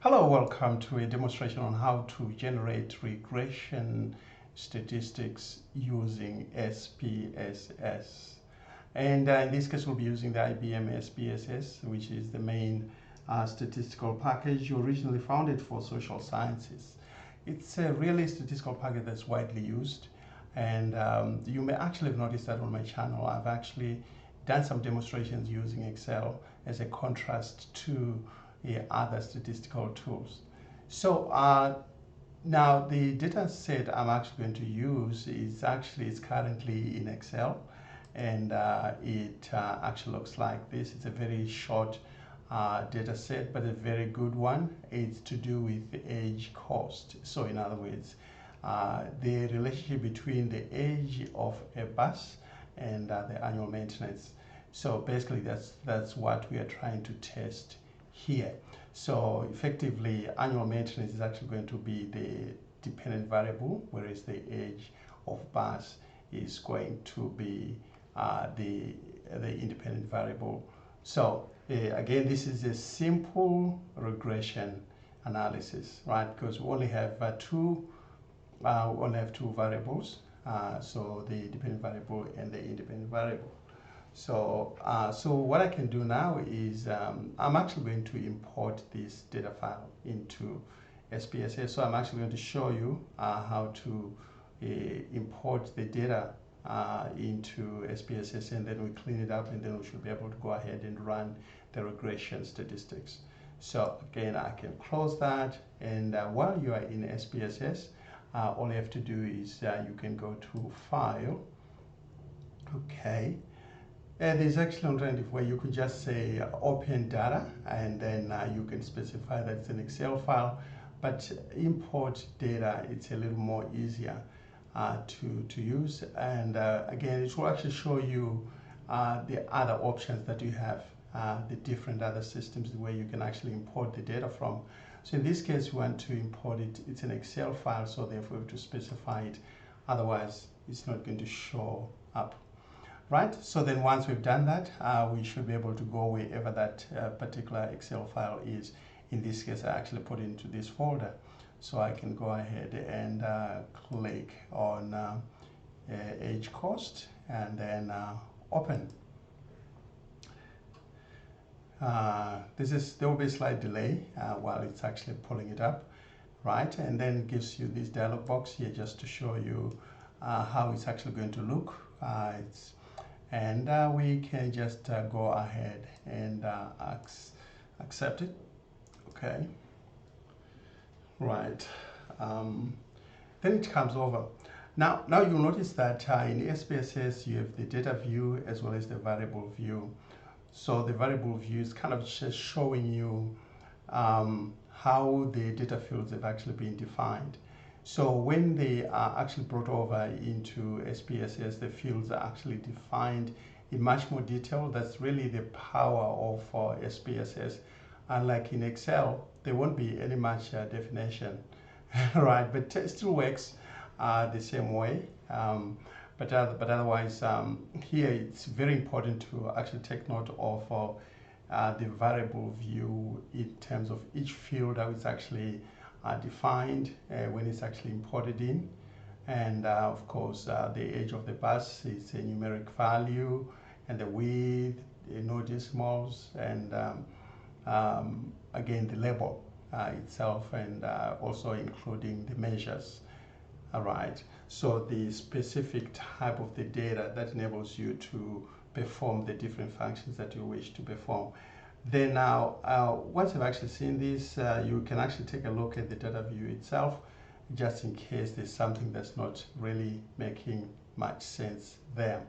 Hello, welcome to a demonstration on how to generate regression statistics using SPSS. And in this case, we'll be using the IBM SPSS, which is the main statistical package originally founded for social sciences. It's a really statistical package that's widely used. And you may actually have noticed that on my channel, I've actually done some demonstrations using Excel as a contrast to other statistical tools. So now the data set I'm actually going to use is currently in Excel, and it actually looks like this. It's a very short data set, but a very good one. It's to do with the age cost. So in other words, the relationship between the age of a bus and the annual maintenance. So basically that's what we are trying to test here. So effectively, annual maintenance is actually going to be the dependent variable, whereas the age of bus is going to be the independent variable. So again, this is a simple regression analysis, right? Because we only have two variables, so the dependent variable and the independent variable. So, so what I can do now is I'm actually going to import this data file into SPSS. So I'm actually going to show you how to import the data into SPSS, and then we clean it up, and then we should be able to go ahead and run the regression statistics. So again, I can close that, and while you are in SPSS, all you have to do is you can go to File, okay. And there's actually an alternative where you could just say open data, and then you can specify that it's an Excel file, but import data, it's a little more easier to use. And again, it will actually show you the other options that you have, the different other systems where you can actually import the data from. So in this case, we want to import it. It's an Excel file, so therefore we have to specify it. Otherwise, it's not going to show up. Right, so then once we've done that, we should be able to go wherever that particular Excel file is. In this case, I actually put it into this folder. So I can go ahead and click on age cost, and then open. There will be a slight delay while it's actually pulling it up, right? And then it gives you this dialog box here just to show you how it's actually going to look. And we can just go ahead and accept it. Okay. Right. Then it comes over. Now you'll notice that in SPSS you have the data view as well as the variable view. So the variable view is kind of just showing you how the data fields have actually been defined. So when they are actually brought over into SPSS, the fields are actually defined in much more detail. That's really the power of SPSS. Unlike in Excel, there won't be any much definition, right? But it still works the same way. But otherwise, here it's very important to actually take note of the variable view in terms of each field, how it's actually defined when it's actually imported in. And of course, the age of the bus is a numeric value, and the width, no decimals, and again, the label itself, and also including the measures. All right, so the specific type of the data that enables you to perform the different functions that you wish to perform. Then now, once you've actually seen this, you can actually take a look at the data view itself, just in case there's something that's not really making much sense there.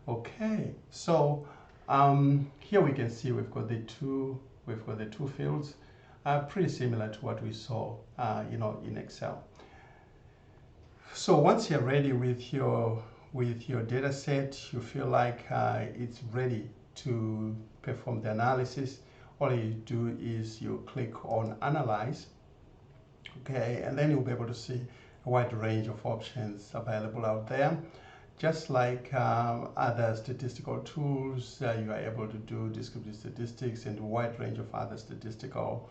Okay, so here we can see we've got the two fields, pretty similar to what we saw, in Excel. So once you're ready with your data set, you feel like it's ready to perform the analysis, all you do is you click on Analyze, okay, and then you'll be able to see a wide range of options available out there. Just like other statistical tools, you are able to do descriptive statistics and a wide range of other statistical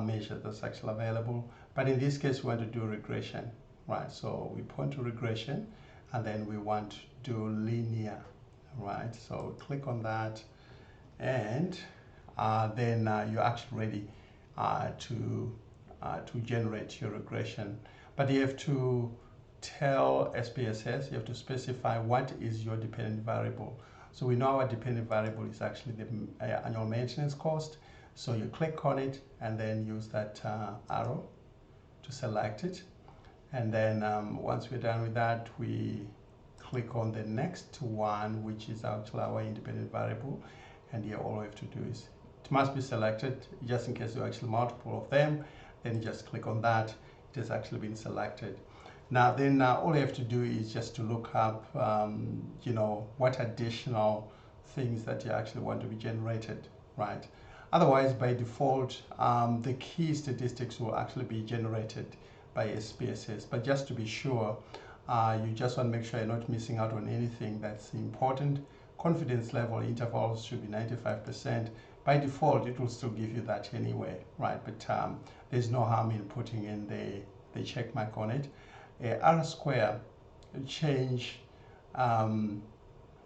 measure that's actually available. But in this case, we want to do regression, right? So we point to regression, and then we want to do linear, right? So click on that, and then you're actually ready to generate your regression. But you have to tell SPSS, you have to specify what is your dependent variable. So we know our dependent variable is actually the annual maintenance cost. So you click on it and then use that arrow to select it. And then once we're done with that, we click on the next one, which is actually our independent variable. And here all we have to do is, it must be selected, just in case there are actually multiple of them. Then you just click on that, it has actually been selected. Now then all you have to do is just to look up, you know, what additional things that you actually want to be generated, right? Otherwise, by default, the key statistics will actually be generated by SPSS. But just to be sure, you just want to make sure you're not missing out on anything that's important. Confidence level intervals should be 95%. By default, it will still give you that anyway, right? But there's no harm in putting in the check mark on it. R square change, not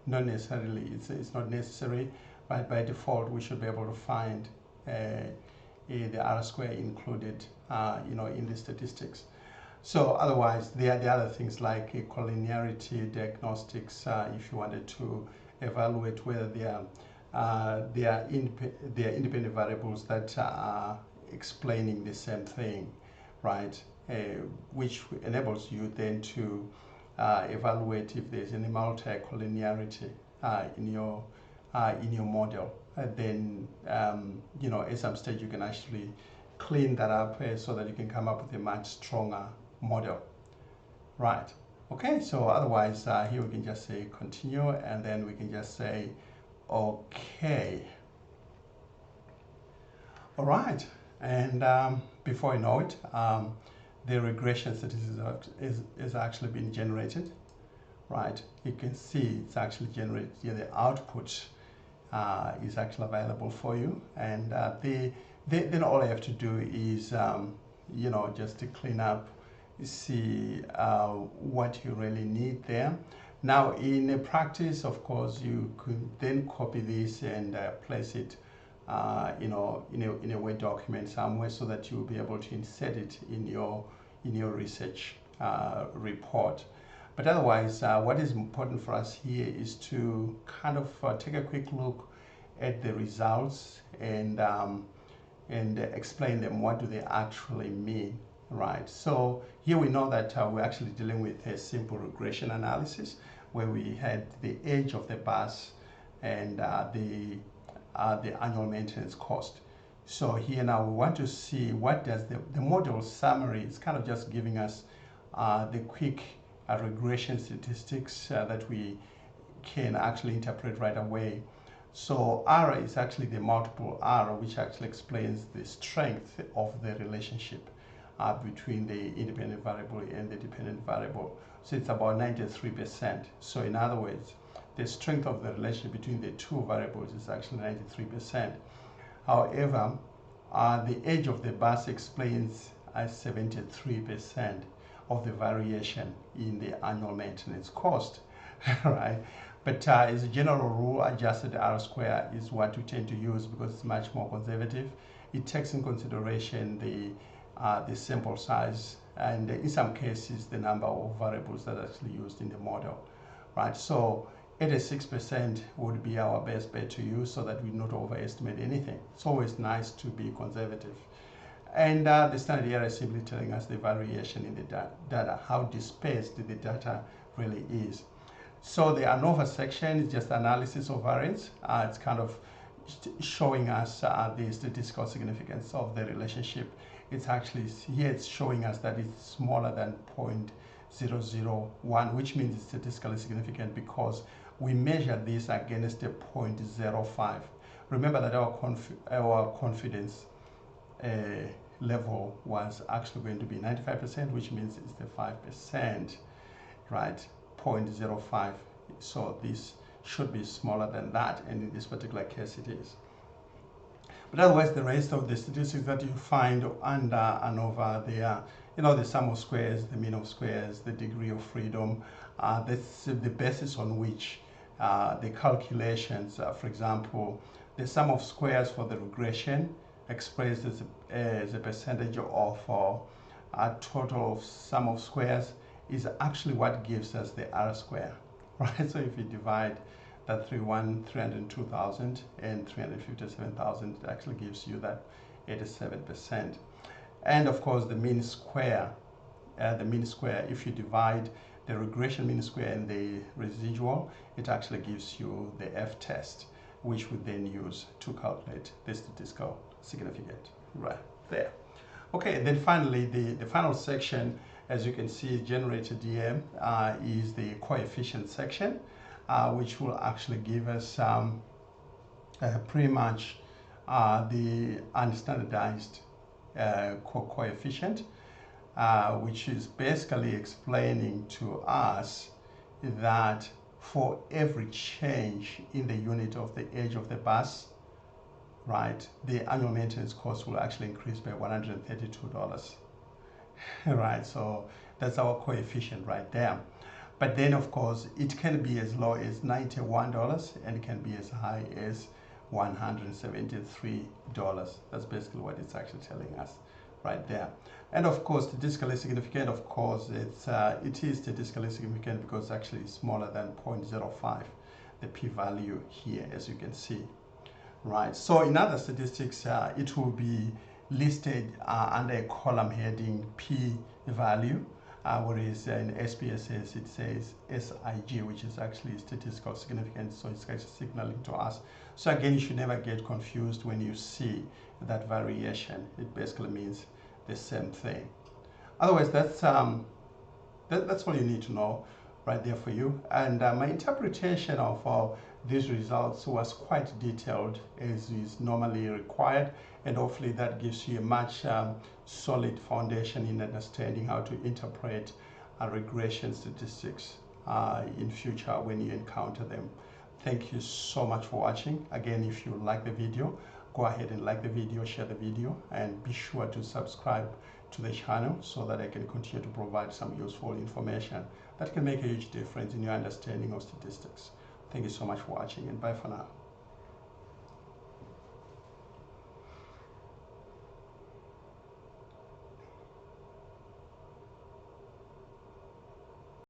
necessarily, it's not necessary, but by default we should be able to find the R square included, you know, in the statistics. So otherwise, there are the other things like collinearity diagnostics. If you wanted to evaluate whether there are independent variables that are explaining the same thing, right? Which enables you then to evaluate if there's any multi-collinearity in your model. Then you know, at some stage you can actually clean that up so that you can come up with a much stronger model, right? Okay, so otherwise here we can just say continue, and then we can just say okay. All right, and before you know it, the regression statistics is actually being generated, right? You can see it's actually generated here. The output is actually available for you, and then all I have to do is you know, just to clean up, see what you really need there. Now in a practice, of course, you could then copy this and place it you know, in a Word document somewhere, so that you'll be able to insert it in your research report. But otherwise, what is important for us here is to kind of take a quick look at the results and explain them. What do they actually mean, right? So here we know that we're actually dealing with a simple regression analysis where we had the age of the bus and the annual maintenance cost. So here now we want to see what does the model summary is kind of just giving us the quick regression statistics that we can actually interpret right away. So R is actually the multiple R, which actually explains the strength of the relationship between the independent variable and the dependent variable. So it's about 93%. So in other words, the strength of the relationship between the two variables is actually 93%. However, the age of the bus explains 73% of the variation in the annual maintenance cost, right? But as a general rule, adjusted R square is what we tend to use because it's much more conservative. It takes in consideration the sample size and in some cases the number of variables that are actually used in the model, right? So 86% would be our best bet to use so that we not overestimate anything. It's always nice to be conservative. And the standard error is simply telling us the variation in the data, how dispersed the data really is. So the ANOVA section is just analysis of variance. It's kind of showing us the statistical significance of the relationship. It's actually, here it's showing us that it's smaller than 0.001, which means it's statistically significant because we measure this against a 0.05. Remember that our confidence level was actually going to be 95%, which means it's the 5%, right? 0.05. So this should be smaller than that, and in this particular case it is. But otherwise, the rest of the statistics that you find under and over there, the sum of squares, the mean of squares, the degree of freedom, that's the basis on which the calculations, for example, the sum of squares for the regression expressed as a percentage of a total of sum of squares is actually what gives us the R square, right? So if you divide that 302,000 and 357,000, it actually gives you that 87%. And of course, the mean square, if you divide the regression mean square and the residual, it actually gives you the F-test, which we then use to calculate the statistical significance right there. Okay, then finally, the final section, as you can see, generated here, is the coefficient section, which will actually give us pretty much the unstandardized coefficient, which is basically explaining to us that for every change in the unit of the age of the bus, right, the annual maintenance cost will actually increase by $132. Right, so that's our coefficient right there. But then, of course, it can be as low as $91 and it can be as high as $173. That's basically what it's actually telling us right there. And of course, statistically significant, of course, it is statistically significant because actually it's smaller than 0.05, the p-value here, as you can see. Right, so in other statistics, it will be listed under a column heading p-value, whereas in SPSS it says SIG, which is actually statistical significance, so it's actually signaling to us. So again, you should never get confused when you see that variation. It basically means the same thing. Otherwise, that's all you need to know right there for you. And my interpretation of these results was quite detailed, as is normally required, and hopefully that gives you a much solid foundation in understanding how to interpret regression statistics in future when you encounter them. Thank you so much for watching. Again, if you like the video, go ahead and like the video, share the video, and be sure to subscribe to the channel so that I can continue to provide some useful information that can make a huge difference in your understanding of statistics. Thank you so much for watching, and bye for now.